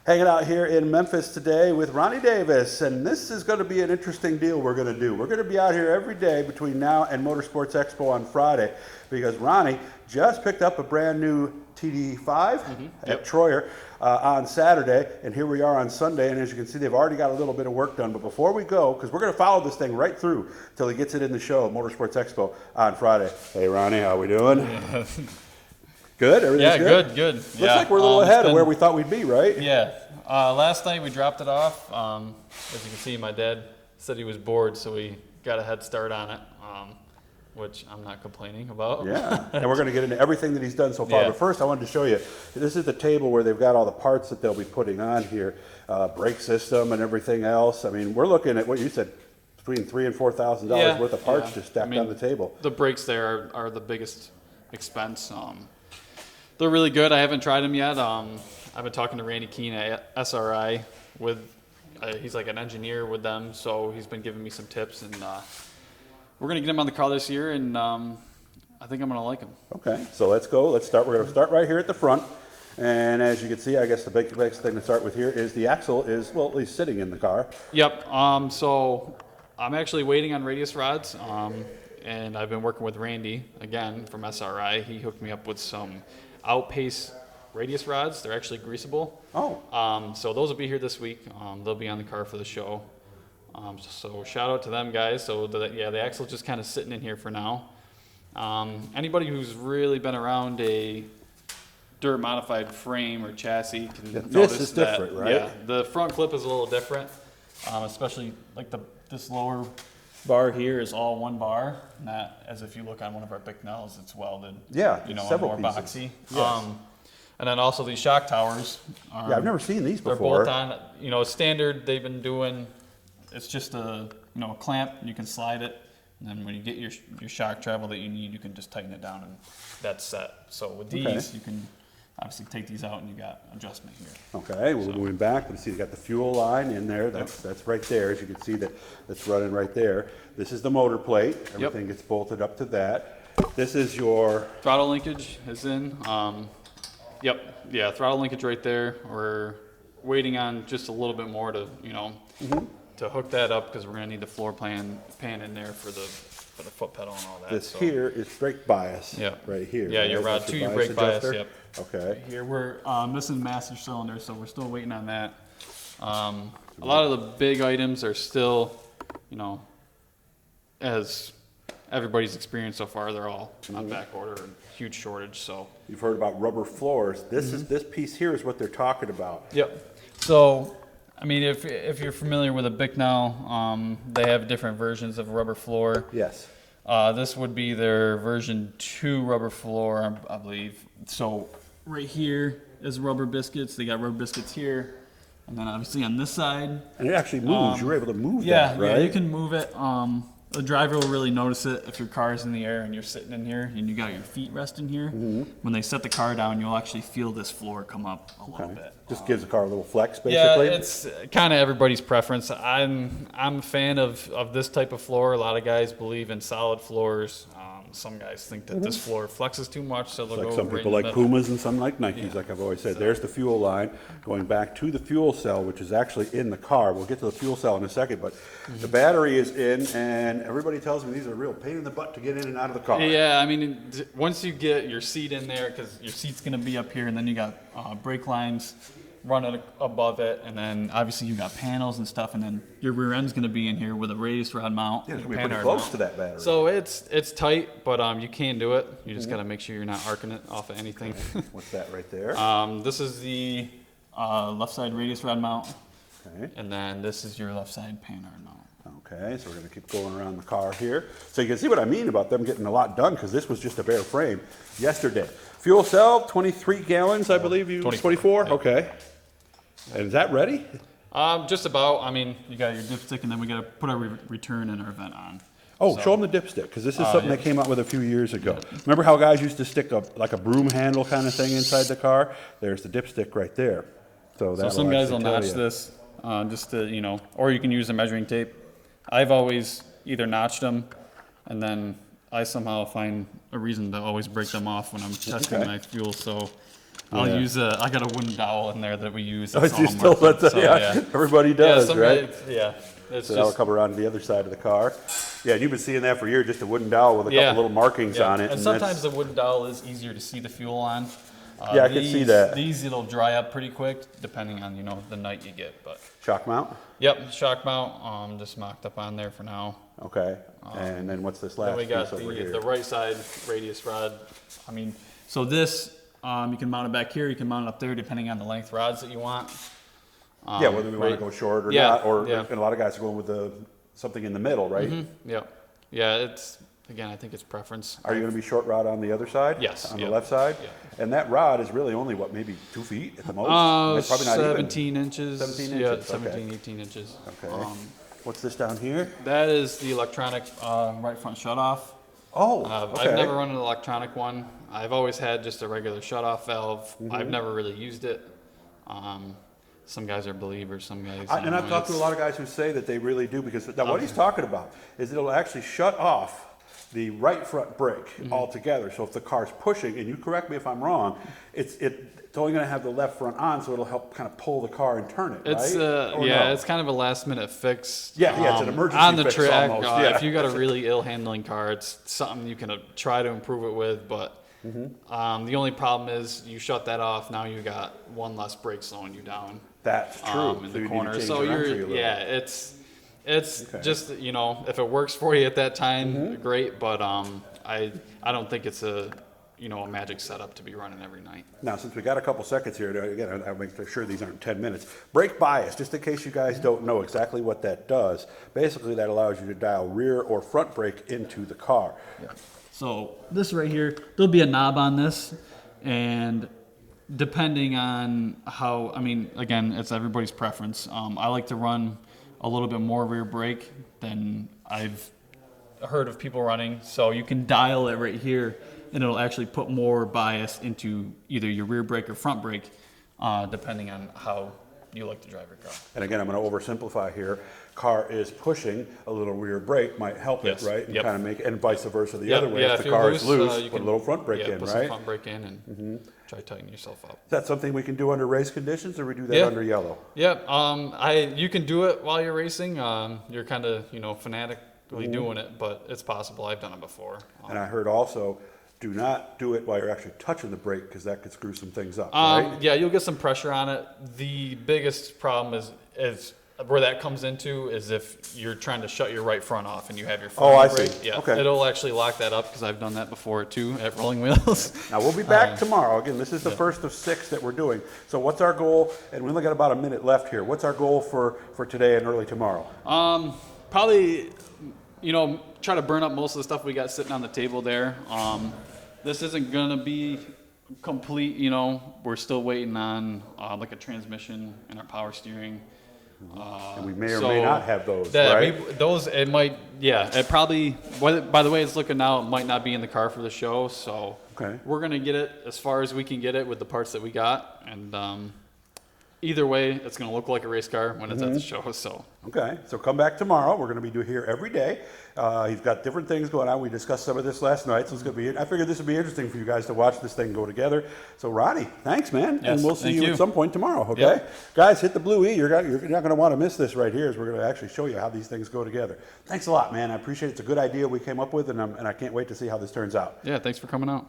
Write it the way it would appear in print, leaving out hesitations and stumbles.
Hanging out here in Memphis today with Ronnie Davis, and this is going to be an interesting deal we're going to do. We're going to be out here every day between now and Motorsports Expo on Friday because Ronnie just picked up a brand new TD5 at Troyer on Saturday, and here we are on Sunday, and as you can see, they've already got a little bit of work done. But before we go, because we're going to follow this thing right through till he gets it in the show, Motorsports Expo on Friday. Hey, Ronnie, how we doing? Good? Everything's good? Good. Looks like we're a little ahead of where we thought we'd be, right? Yeah. Last night we dropped it off. As you can see, my dad said he was bored, so we got a head start on it, which I'm not complaining about. Yeah, and we're going to get into everything that he's done so far. But first, I wanted to show you, this is the table where they've got all the parts that they'll be putting on here, brake system and everything else. I mean, we're looking at what you said, between $3,000 and $4,000 worth of parts just stacked on the table. The brakes there are the biggest expense. They're really good. I haven't tried them yet. I've been talking to Randy Keene at SRI with, he's like an engineer with them, so he's been giving me some tips, and we're going to get him on the car this year, and I think I'm going to like him. Okay, so let's go. Let's start. We're going to start right here at the front, and as you can see, I guess the biggest thing to start with here is the axle is, well, at least sitting in the car. Yep. So I'm actually waiting on radius rods, and I've been working with Randy, again, from SRI. He hooked me up with some Outpace radius rods. They're actually greasable. So those will be here this week. They'll be on the car for the show. So shout out to them guys. So the axle's just kind of sitting in here for now. Anybody who's really been around a dirt modified frame or chassis can notice this is different, right? Yeah, the front clip is a little different, especially like this lower bar here is all one bar, not as if you look on one of our Bicknells, it's welded. Yeah, more boxy. Yes. And then also these shock towers. I've never seen these before. They're bolt on, standard. They've been doing. It's just a clamp. You can slide it, and then when you get your shock travel that you need, you can just tighten it down, and that's set. So with these, you can obviously take these out, and you got adjustment here. Okay, we're moving back. Let's see, you got the fuel line in there. That's right there. As you can see, that's running right there. This is the motor plate. Everything gets bolted up to that. This is your throttle linkage is in. Throttle linkage right there. We're waiting on just a little bit more to to hook that up because we're going to need the floor pan in there for the foot pedal and all that. This here is brake bias. Right here. Yeah, your rod 2, your brake bias. Yep. Okay. Right here we're missing master cylinder, so we're still waiting on that. A lot of the big items are still, as everybody's experienced so far, they're all on back order and huge shortage. So you've heard about rubber floors. This piece here is what they're talking about. Yep. So I mean, if you're familiar with a Bicknell, they have different versions of rubber floor. Yes. This would be their version 2 rubber floor, I believe. So right here is rubber biscuits. They got rubber biscuits here, and then obviously on this side. And it actually moves. You're able to move that, right? Yeah, you can move it. The driver will really notice it if your car is in the air and you're sitting in here and you got your feet resting here. When they set the car down, you'll actually feel this floor come up a little bit. Just gives the car a little flex, basically. Yeah, it's kind of everybody's preference. I'm a fan of this type of floor. A lot of guys believe in solid floors. Some guys think that this floor flexes too much, so they'll go some right people like Pumas and some like Nikes, like I've always said. There's the fuel line going back to the fuel cell, which is actually in the car. We'll get to the fuel cell in a second, but the battery is in, and everybody tells me these are a real pain in the butt to get in and out of the car. Yeah, I mean, once you get your seat in there, because your seat's going to be up here, and then you got brake lines running above it, and then obviously you got panels and stuff, and then your rear end's going to be in here with a radius rod mount. Yeah, it's going to be pretty close to that battery. So it's tight, but you can do it. You just got to make sure you're not arcing it off of anything. What's that right there? This is the left side radius rod mount. Okay. And then this is your left side panhard mount. Okay, so we're going to keep going around the car here. So you can see what I mean about them getting a lot done, because this was just a bare frame yesterday. Fuel cell, 23 gallons, I believe you. 24? Yeah. Okay. And is that ready? Just about. I mean, you got your dipstick, and then we got to put our return and our vent on. Oh, show them the dipstick, because this is something they came out with a few years ago. Remember how guys used to stick like a broom handle kind of thing inside the car? There's the dipstick right there. So some guys will notch this just to, or you can use a measuring tape. I've always either notched them, and then I somehow find a reason to always break them off when I'm testing my fuel. So I'll Yeah. use I got a wooden dowel in there that we use. Oh, That's you all I'm still working with, let so, yeah, everybody does, some right? guys- yeah. It's So that'll just, cover onto the other side of the car. Yeah, and you've been seeing that for years, just a wooden dowel with a yeah. couple little markings yeah. on it. And sometimes the wooden dowel is easier to see the fuel on. Yeah, I can see that. These it'll dry up pretty quick, depending on the night you get. But shock mount. yep, shock mount just mocked up on there for now. Okay, and then what's this Then last we got piece over here? the right side radius rod. I mean, so this you can mount it back here. You can mount it up there, depending on the length rods that you want. Yeah, whether we want to go short or Yeah, not, or yeah. and a lot of guys are going with something in the middle, right? Yep. Yeah, it's again, I think it's preference. Are you going to be short rod on the other side? Yes, On yep. the left side? Yep. And that rod is really only, what, maybe 2 feet at the most? It's probably not 17 inches. 17 Yeah, inches, okay. 17, 18 inches. Okay. What's this down here? That is the electronic right front shutoff. Oh, okay. I've never run an electronic one. I've always had just a regular shutoff valve. I've never really used it. Some guys are believers, some guys. And I've talked to a lot of guys who say that they really do, because now what he's talking about is it'll actually shut off the right front brake altogether. So if the car's pushing, and you correct me if I'm wrong, it's only going to have the left front on, so it'll help kind of pull the car and turn it, It's right? Or yeah, no? it's kind of a last minute fix. Yeah, it's an emergency on the fix track. almost, yeah. If you got a really ill handling car, it's something you can try to improve it with. But the only problem is you shut that off. Now you got one less brake slowing you down. That's true. In So the you need to corner. change So your entry a you're little. it's Okay. just if it works for you at that time, great. But I don't think it's a magic setup to be running every night. Now, since we got a couple seconds here, again, I'll make sure these aren't 10 minutes. Brake bias, just in case you guys don't know exactly what that does. Basically, that allows you to dial rear or front brake into the car. So this right here, there'll be a knob on this, and depending on how, again, it's everybody's preference. I like to run a little bit more rear brake than I've heard of people running. So you can dial it right here, and it'll actually put more bias into either your rear brake or front brake, depending on how you like to drive your car. And again, I'm going to oversimplify here. Car is pushing, a little rear brake might help Yes. it, right? And Yep. kind of make, and vice versa the Yep, other way. yeah, if if the you're car is loose, loose, you put can- a little front brake in, put right? some front brake in and try to tighten yourself up. Is that something we can do under race conditions, or we do that Yeah. under yellow? Yep. You can do it while you're racing. You're kind of, fanatically doing it, but it's possible. I've done it before. And I heard also, do not do it while you're actually touching the brake, because that could screw some things up, right? Yeah, you'll get some pressure on it. The biggest problem is where that comes into is if you're trying to shut your right front off and you have your front Oh, I brake. see. Yeah, Okay. it'll actually lock that up because I've done that before too at Rolling Wheels. Now, we'll be back tomorrow. Again, this is the first of 6 that we're doing. So what's our goal? And we only got about a minute left here. What's our goal for today and early tomorrow? Probably, try to burn up most of the stuff we got sitting on the table there. This isn't gonna be complete. We're still waiting on like a transmission and our power steering. And we may or may not have those, that right? it might, it probably, by the way it's looking now, it might not be in the car for the show, so Okay. we're going to get it as far as we can get it with the parts that we got, and either way, it's going to look like a race car when it's at the show, so. Okay, so come back tomorrow. We're going to be here every day. He's got different things going on. We discussed some of this last night, so it's going to be. I figured this would be interesting for you guys to watch this thing go together. So, Ronnie, thanks, man, and Yes, we'll see thank you you. at some point tomorrow. Okay, Yep. guys, hit the blue E. You're not going to want to miss this right here. As we're going to actually show you how these things go together. Thanks a lot, man. I appreciate it. It's a good idea we came up with, and I can't wait to see how this turns out. Yeah, thanks for coming out.